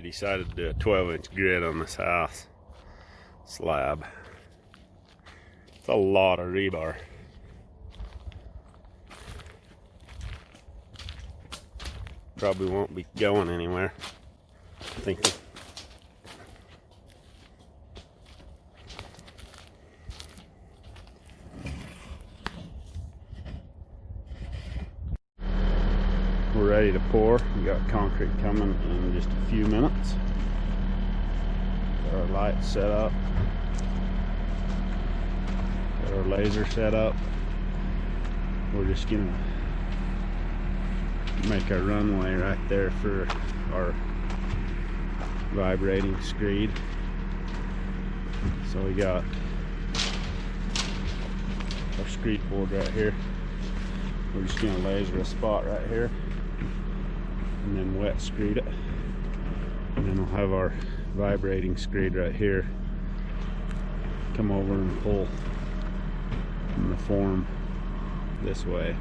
decided to do a 12-inch grid on this house slab. It's a lot of rebar. Probably won't be going anywhere, I'm thinking. We're ready to pour. We got concrete coming in just a few minutes. Got our lights set up. Got our laser set up. We're just gonna make our runway right there for our vibrating screed. So we got our screed board right here. We're just gonna laser a spot right here and then wet screed it, and then we'll have our vibrating screed right here come over and pull in the form this way.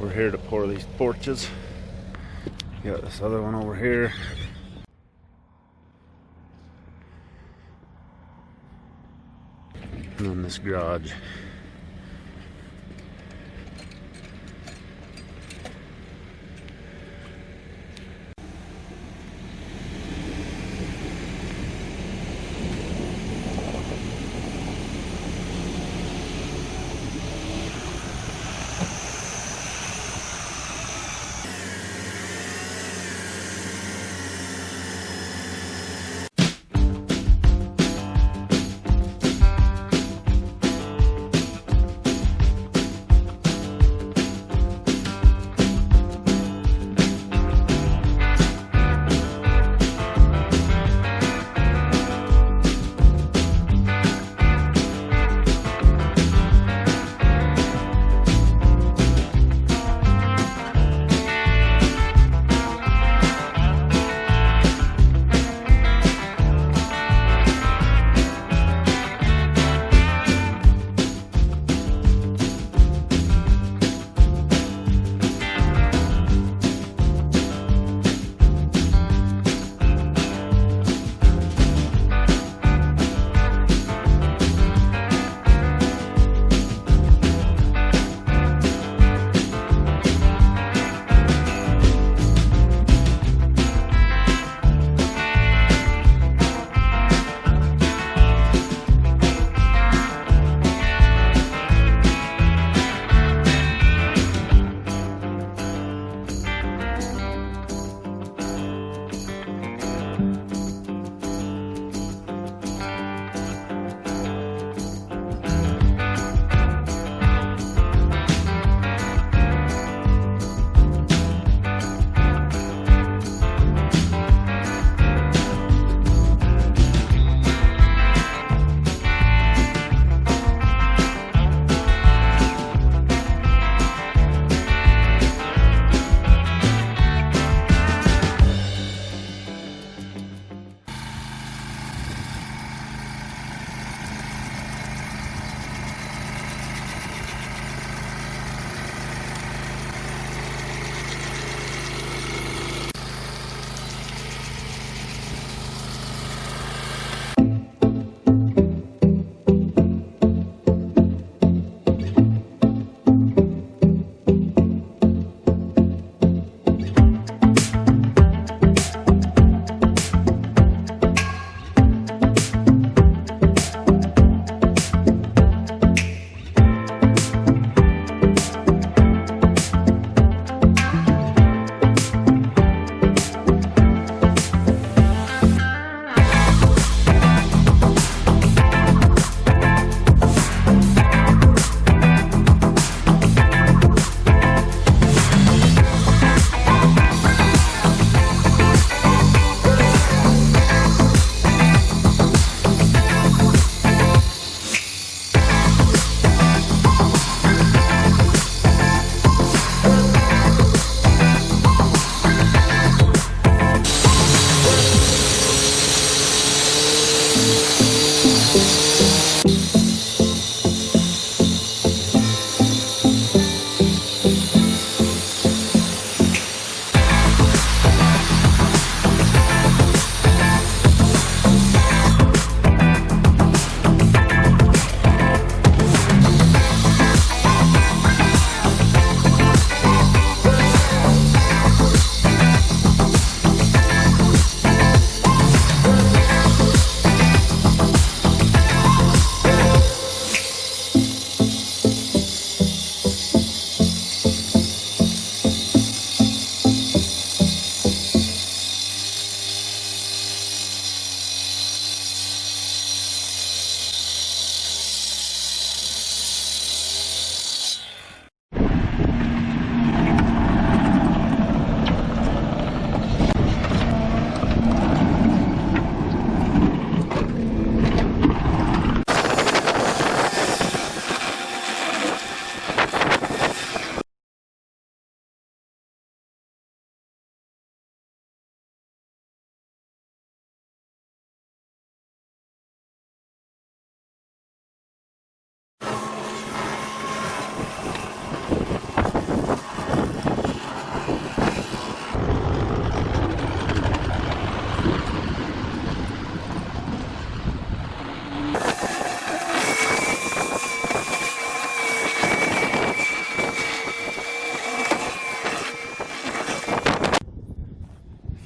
We're here to pour these porches. Got this other one over here. And then this garage.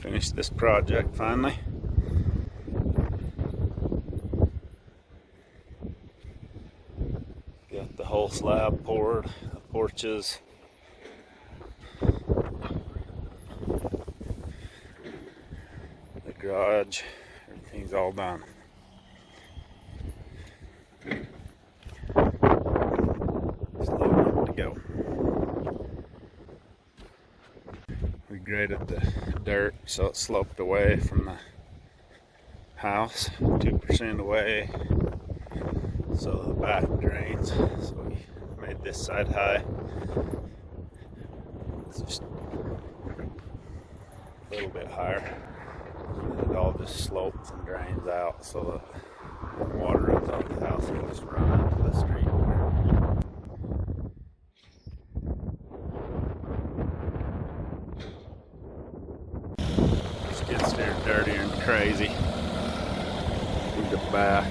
Finished this project finally. Got the whole slab poured, the porches. The garage, everything's all done. Slow to go. We graded the dirt so it sloped away from the house, 2% away, so the back drains. So we made this side high. It's just a little bit higher. And it all just slopes and drains out, so the water runs off the house and just run into the street. Just gets there dirty and crazy. We go back.